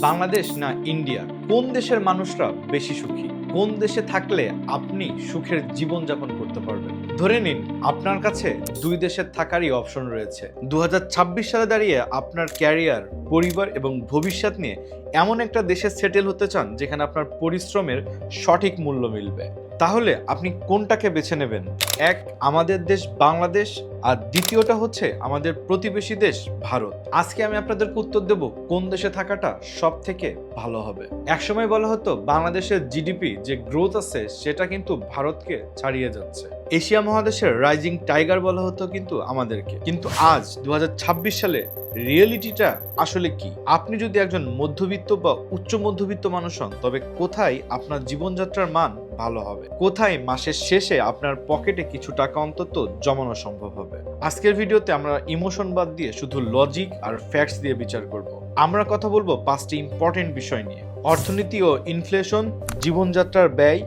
বাংলাদেশ না ইন্ডিয়া, কোন দেশের মানুষরা বেশি সুখী? কোন দেশে থাকলে আপনি সুখের জীবনযাপন করতে পারবেন? ধরে নিন আপনার কাছে দুই দেশের থাকারই অপশন রয়েছে। 2026 সালে দাঁড়িয়ে আপনার ক্যারিয়ার, পরিবার এবং ভবিষ্যৎ নিয়ে এমন একটা দেশে সেটেল হতে চান যেখানে আপনার পরিশ্রমের সঠিক মূল্য মিলবে। তাহলে আপনি কোনটাকে বেছে নেবেন? এক, আমাদের দেশ বাংলাদেশ, আর দ্বিতীয়টা হচ্ছে আমাদের প্রতিবেশী দেশ ভারত। আজকে আমি আপনাদেরকে উত্তর দেব কোন দেশে থাকাটা সব থেকে ভালো হবে। একসময় বলা হতো বাংলাদেশের জিডিপি যে গ্রোথ আছে সেটা কিন্তু ভারতকে ছাড়িয়ে যাচ্ছে। এশিয়া মহাদেশের রাইজিং টাইগার বলা হতো কিন্তু আমাদেরকে। কিন্তু আজ 2026 সালে রিয়েলিটিটা আসলে কি? আপনি যদি একজন মধ্যবিত্ত বা উচ্চ মধ্যবিত্ত মানুষ হন, তবে কোথায় আপনার জীবনযাত্রার মান ভালো হবে? কোথায় মাসের শেষে আপনার পকেটে কিছু টাকা অন্তত জমানো সম্ভব হবে? আজকের ভিডিওতে আমরা ইমোশন বাদ দিয়ে শুধু লজিক আর ফ্যাক্টস দিয়ে বিচার করব। আমরা কথা বলবো 5টি ইম্পর্টেন্ট বিষয় নিয়ে: অর্থনীতি ও ইনফ্লেশন, জীবনযাত্রার ব্যয়,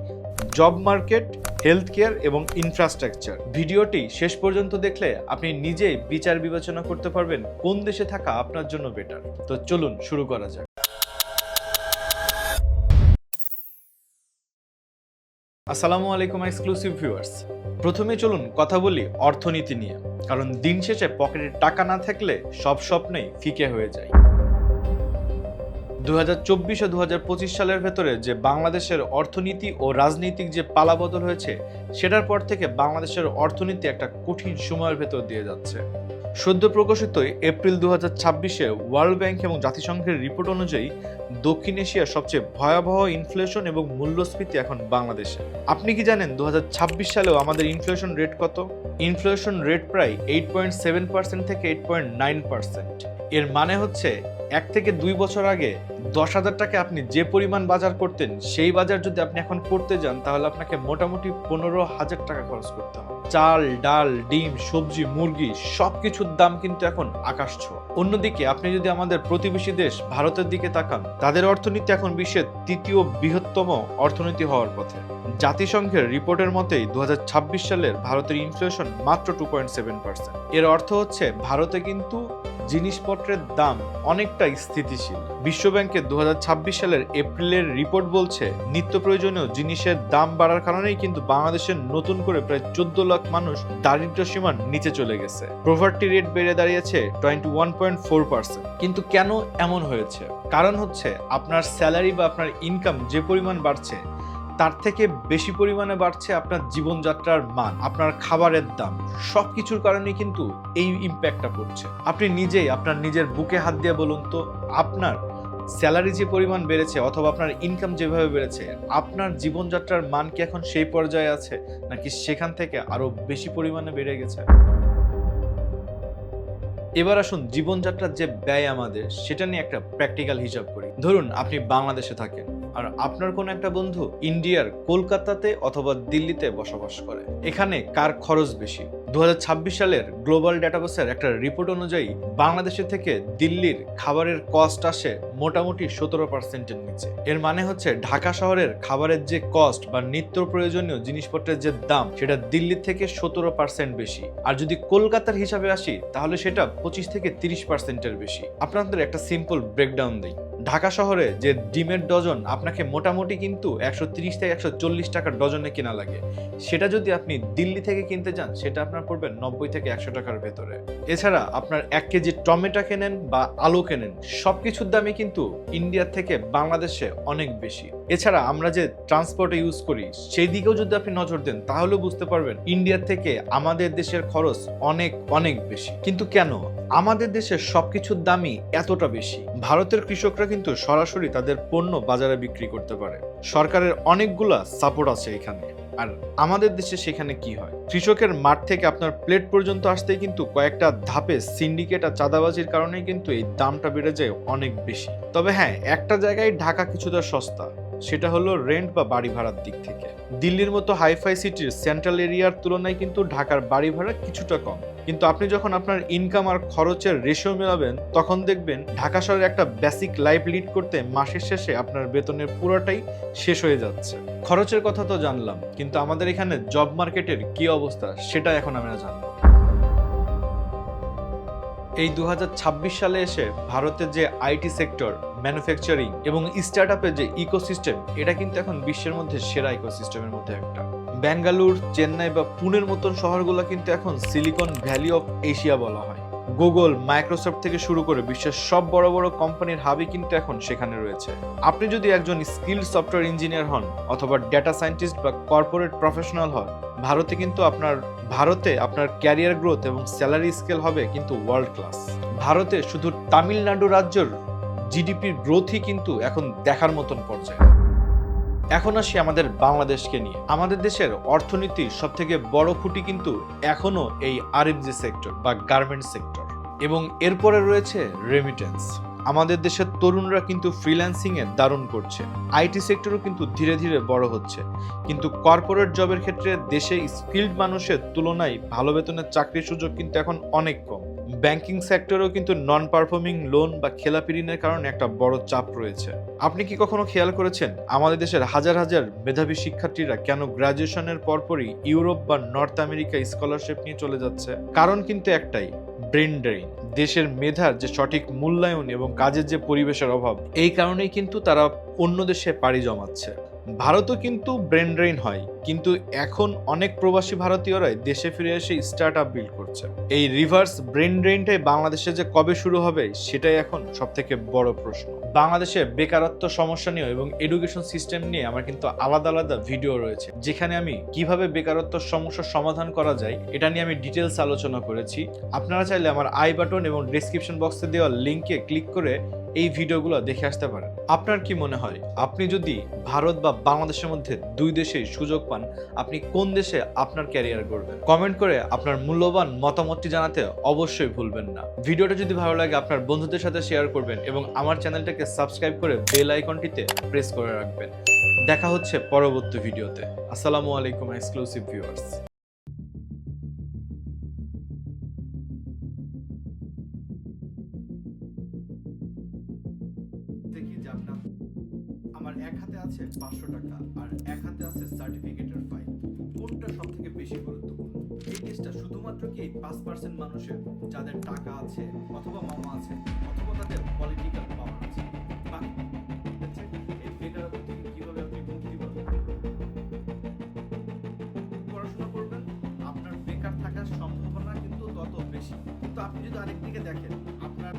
জব মার্কেট, হেলথ কেয়ার এবং ইনফ্রাস্ট্রাকচার। ভিডিওটি শেষ পর্যন্ত দেখলে আপনি নিজেই বিচার বিবেচনা করতে পারবেন কোন দেশে থাকা আপনার জন্য বেটার। তো চলুন শুরু করা যাক। আসসালামু আলাইকুম এক্সক্লুসিভ ভিউয়ার্স। প্রথমে চলুন কথা বলি অর্থনীতি নিয়ে, কারণ দিন শেষে পকেটে টাকা না থাকলে সব স্বপ্নেই ফিকে হয়ে যায়। 2024 ও 2025 সালের ভেতরে যে বাংলাদেশের অর্থনীতি ও রাজনৈতিক যে পালাবদল হয়েছে, সেটার পর থেকে বাংলাদেশের অর্থনীতি একটা কঠিন সময়ের ভেতর দিয়ে যাচ্ছে। সদ্য প্রকাশিত এপ্রিল 2026-এ ওয়ার্ল্ড ব্যাংক এবং জাতিসংঘের রিপোর্ট অনুযায়ী দক্ষিণ এশিয়ার সবচেয়ে ভয়াবহ ইনফ্লেশন এবং মূল্যস্ফীতি এখন বাংলাদেশে। আপনি কি জানেন 2026 সালেও আমাদের ইনফ্লেশন রেট কত? ইনফ্লেশন রেট প্রায় 8.7% থেকে 8.9%। এর মানে হচ্ছে 1 থেকে 2 বছর আগে 10,000 টাকা আপনি যে পরিমাণ বাজার করতেন, সেই বাজার যদি আপনি এখন করতে যান তাহলে আপনাকে মোটামুটি 15,000 টাকা খরচ করতে হবে। চাল, ডাল, ডিম, সবজি, মুরগি সবকিছুর দাম কিন্তু এখন আকাশ ছোঁয়া। অন্যদিকে আপনি যদি আমাদের প্রতিবেশী দেশ ভারতের দিকে তাকান, তাদের অর্থনীতি এখন বিশ্বের 3য় বৃহত্তম অর্থনীতি হওয়ার পথে। জাতিসংঘের রিপোর্টের মতেই 2026 সালের ভারতের ইনফ্লেশন মাত্র 2.7%। এর অর্থ হচ্ছে ভারতে কিন্তু জিনিসপত্রের দাম অনেকটা স্থিতিশীল। বিশ্বব্যাংকের 2026 সালের এপ্রিলের রিপোর্ট বলছে নিত্য প্রয়োজনীয় জিনিসের দাম বাড়ার কারণেই কিন্তু বাংলাদেশের নতুন করে প্রায় 14 লাখ মানুষ দারিদ্র সীমার নিচে চলে গেছে। পভার্টি রেট বেড়ে দাঁড়িয়েছে 21.4%। কিন্তু কেন এমন হয়েছে? কারণ হচ্ছে আপনার স্যালারি বা আপনার ইনকাম যে পরিমাণ বাড়ছে, তার থেকে বেশি পরিমাণে বাড়ছে আপনার জীবনযাত্রার মান, আপনার খাবারের দাম। সবকিছুর কারণে কিন্তু এই ইম্প্যাক্টটা পড়ছে। আপনি নিজেই আপনার নিজের বুকে হাত দিয়ে বলুন তো, আপনার স্যালারি যে পরিমাণ বেড়েছে অথবা আপনার ইনকাম যেভাবে বেড়েছে, আপনার জীবনযাত্রার মান কি এখন সেই পর্যায়ে আছে, নাকি সেখান থেকে আরো বেশি পরিমাণে বেড়ে গেছে? এবার আসুন জীবনযাত্রার যে ব্যয় আমাদের, সেটা নিয়ে একটা প্র্যাকটিক্যাল হিসাব করি। ধরুন আপনি বাংলাদেশে থাকেন আর আপনার কোনো একটা বন্ধু ইন্ডিয়ার কলকাতাতে অথবা দিল্লিতে বসবাস করে। এখানে কার খরচ বেশি? 2026 সালের গ্লোবাল ডেটাবেসের একটা রিপোর্ট অনুযায়ী বাংলাদেশে থেকে দিল্লির খাবারের কস্ট আসে মোটামুটি 17%-এর নিচে। এর মানে হচ্ছে ঢাকা শহরের খাবারের যে কস্ট বা নিত্য প্রয়োজনীয় জিনিসপত্রের যে দাম, সেটা দিল্লির থেকে 17% বেশি। আর যদি কলকাতার হিসাবে আসি তাহলে সেটা 25 থেকে 30%-এর বেশি। আপনাদের একটা সিম্পল ব্রেকডাউন দিই। ঢাকা শহরে যে ডিমের ডজন আপনাকে মোটামুটি কিন্তু 130 থেকে 140 টাকা ডজনে কেনা লাগে, সেটা যদি আপনি দিল্লি থেকে কিনতে যান সেটা আপনার পড়বে 90 থেকে 100 টাকার ভেতরে। এছাড়া আপনার 1 কেজি টমেটো কেনেন বা আলু কেনেন, সবকিছুর দামই কিন্তু ইন্ডিয়া থেকে বাংলাদেশে অনেক বেশি। এছাড়া আমরা যে ট্রান্সপোর্টে ইউজ করি, সেই দিকেও যদি আপনি নজর দেন তাহলেও বুঝতে পারবেন ইন্ডিয়া থেকে আমাদের দেশের খরচ অনেক অনেক বেশি। কিন্তু কেন আমাদের দেশের সবকিছুর দামই এতটা বেশি? ভারতের কৃষকরা কিন্তু সরাসরি তাদের পণ্য বাজারে বিক্রি করতে পারে। সরকারের অনেকগুলা সাপোর্ট আছে এখানে। আর আমাদের দেশে সেখানে কি হয়? কৃষকের মাঠ থেকে আপনার প্লেট পর্যন্ত আসতেই কিন্তু কয়েকটা ধাপে সিন্ডিকেট আর চাঁদাবাজির কারণেই কিন্তু এই দামটা বেড়ে যায় অনেক বেশি। তবে হ্যাঁ, একটা জায়গায় ঢাকা কিছুটা সস্তা, সেটা হলো রেন্ট বা বাড়ি ভাড়ার দিক থেকে। দিল্লির মতো হাইফাই সিটির সেন্ট্রাল এরিয়ার তুলনায় কিন্তু ঢাকার বাড়ি ভাড়া কিছুটা কম। কিন্তু আপনি যখন আপনার ইনকাম আর খরচের রেশিও মেলাবেন, তখন দেখবেন ঢাকা শহরে একটা বেসিক লাইফ লিড করতে মাসের শেষে আপনার বেতনের পুরোটাই শেষ হয়ে যাচ্ছে। খরচের কথা তো জানলাম, কিন্তু আমাদের এখানে জব মার্কেটের কি অবস্থা সেটা এখন আমরা জানবো। এই 2026 সালে এসে ভারতের যে আইটি সেক্টর, ম্যানুফ্যাকচারিং এবং স্টার্টআপের যে ইকোসিস্টেম, এটা কিন্তু এখন বিশ্বের মধ্যে সেরা ইকোসিস্টেমের মধ্যে একটা। বেঙ্গালুর, চেন্নাই বা পুনের মতন শহরগুলো কিন্তু এখন সিলিকন ভ্যালি অফ এশিয়া বলা হয়। গুগল, মাইক্রোসফট থেকে শুরু করে বিশ্বের সব বড় বড় কোম্পানির হাবই কিন্তু এখন সেখানে রয়েছে। আপনি যদি একজন স্কিলড সফটওয়্যার ইঞ্জিনিয়ার হন অথবা ডেটা সায়েন্টিস্ট বা কর্পোরেট প্রফেশনাল হন, ভারতে আপনার ক্যারিয়ার গ্রোথ এবং স্যালারি স্কেল হবে কিন্তু ওয়ার্ল্ড ক্লাস। ভারতে শুধু তামিলনাড়ু রাজ্যের জিডিপির গ্রোথই কিন্তু এখন দেখার মতন পর্যায়ে। এখন আসি আমাদের বাংলাদেশকে নিয়ে। আমাদের দেশের অর্থনীতির সবথেকে বড় খুঁটি কিন্তু এখনো এই আরএমজি সেক্টর বা গার্মেন্টস সেক্টর, এবং এরপরে রয়েছে রেমিটেন্স। আমাদের দেশের তরুণরা কিন্তু ফ্রিল্যান্সিং এ দারুণ করছে। আইটি সেক্টরও কিন্তু ধীরে ধীরে বড় হচ্ছে, কিন্তু কর্পোরেট জবের ক্ষেত্রে দেশে স্কিলড মানুষের তুলনায় ভালো বেতনের চাকরির সুযোগ কিন্তু এখন অনেক কম। ব্যাংকিং সেক্টরেও কিন্তু নন পারফর্মিং লোন বা খেলাপি ঋণের কারণে একটা বড় চাপ রয়েছে। আপনি কি কখনো খেয়াল করেছেন আমাদের দেশের হাজার হাজার মেধাবী শিক্ষার্থীরা কেন গ্রাজুয়েশনের পরপরই ইউরোপ বা নর্থ আমেরিকা স্কলারশিপ নিয়ে চলে যাচ্ছে? কারণ কিন্তু একটাই, ব্রেন ড্রেইন। দেশের মেধার যে সঠিক মূল্যায়ন এবং কাজের যে পরিবেশের অভাব, এই কারণেই কিন্তু তারা অন্য দেশে পাড়ি জমাচ্ছে। ভারতও কিন্তু ব্রেন ড্রেইন হয়, কিন্তু এখন অনেক প্রবাসী ভারতীয়রাই দেশে ফিরে এসে স্টার্ট আপ বিল্ড করছে। এই রিভার্স ব্রেন ড্রেইনটাই বাংলাদেশে যে কবে শুরু হবে সেটাই এখন সবথেকে বড় প্রশ্ন। বাংলাদেশে বেকারত্ব সমস্যা নিয়ে এবং এডুকেশন সিস্টেম নিয়ে আমার কিন্তু আলাদা আলাদা ভিডিও রয়েছে, যেখানে আমি কিভাবে বেকারত্ব সমস্যার সমাধান করা যায় এটা নিয়ে আমি ডিটেলস আলোচনা করেছি। আপনারা চাইলে আমার আই বাটন এবং ডেসক্রিপশন বক্সে দেওয়া লিঙ্কে ক্লিক করে এই ভিডিওগুলো দেখে আসতে পারেন। আপনার কি মনে হয়, আপনি যদি ভারত বা বাংলাদেশের মধ্যে দুই দেশেই সুযোগ পান, আপনি কোন দেশে আপনার ক্যারিয়ার গড়বেন? কমেন্ট করে আপনার মূল্যবান মতামতটি জানাতে অবশ্যই ভুলবেন না। ভিডিওটা যদি ভালো লাগে আপনার বন্ধুদের সাথে শেয়ার করবেন এবং আমার চ্যানেলটাকে সাবস্ক্রাইব করে বেল আইকনটিতে প্রেস করে রাখবেন। দেখা হচ্ছে পরবর্তী ভিডিওতে। আসসালামু আলাইকুম এক্সক্লুসিভ ভিউয়ার্স। দেখি যে আমার এক হাতে আছে 500 টাকা আর এক হাতে আছে সার্টিফিকেটের ফাইল, কোনটা সবথেকে বেশি গুরুত্বপূর্ণ? এই টেস্টটা শুধুমাত্র কি 5% মানুষের, যাদের টাকা আছে অথবা মামা আছে অথবা তাদের পলিটিক্যাল পাওয়ার আছে? বাকি এই বেকারত্ব থেকে কিভাবে আপনি মুক্তি পাবেন? পড়াশোনা করবেন, আপনার বেকার থাকার সম্ভাবনা কিন্তু তত বেশি। কিন্তু আপনি যদি আরেকদিকে দেখেন, আপনার